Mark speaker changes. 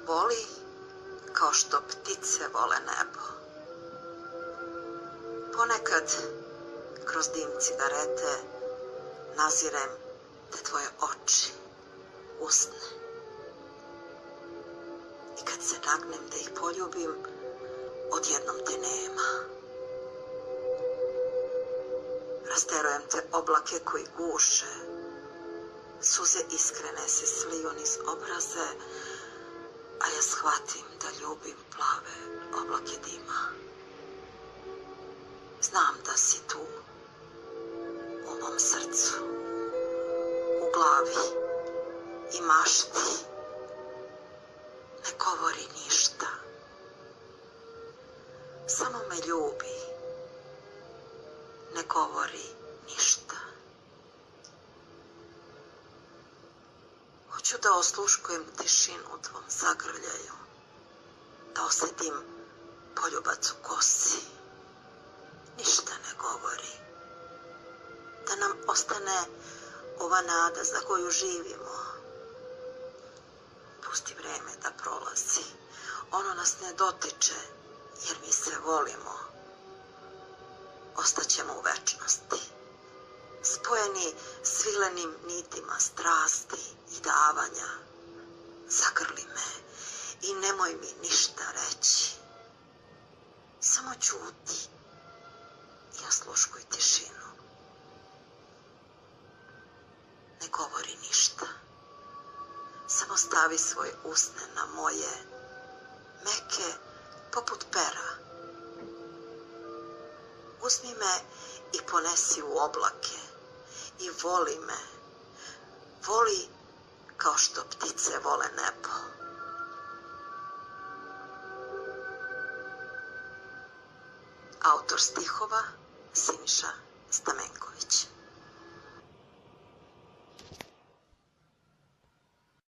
Speaker 1: Voli kao što ptice vole nebo. Ponekad kroz dim cigarete nazirem te tvoje oči, usne. I kad se nagnem da ih poljubim, odjednom te nema. Rasterujem te oblake koji guše, suze iskrene se sliju niz obraze, a ja shvatim da ljubim plave oblake dima. Znam da si tu, u mom srcu, u glavi i mašti. Ne govori ništa, samo me ljubi, ne govori ništa. Hoću da osluškujem tišinu u tvom zagrljaju, da osetim poljubac u kosi. Ništa ne govori. Da nam ostane ova nada za koju živimo. Pusti vreme da prolazi. Ono nas ne dotiče, jer mi se volimo. Ostaćemo u večnosti, spojeni svilenim nitima strasti i davanja. Zagrli me i nemoj mi ništa reći. Samo ćuti i osluškuj tišinu. Ne govori ništa. Samo stavi svoje usne na moje, meke poput pera. Uzmi me i ponesi u oblake i voli me. Voli kao što ptice vole nebo. Autor stihova Siniša Stamenković.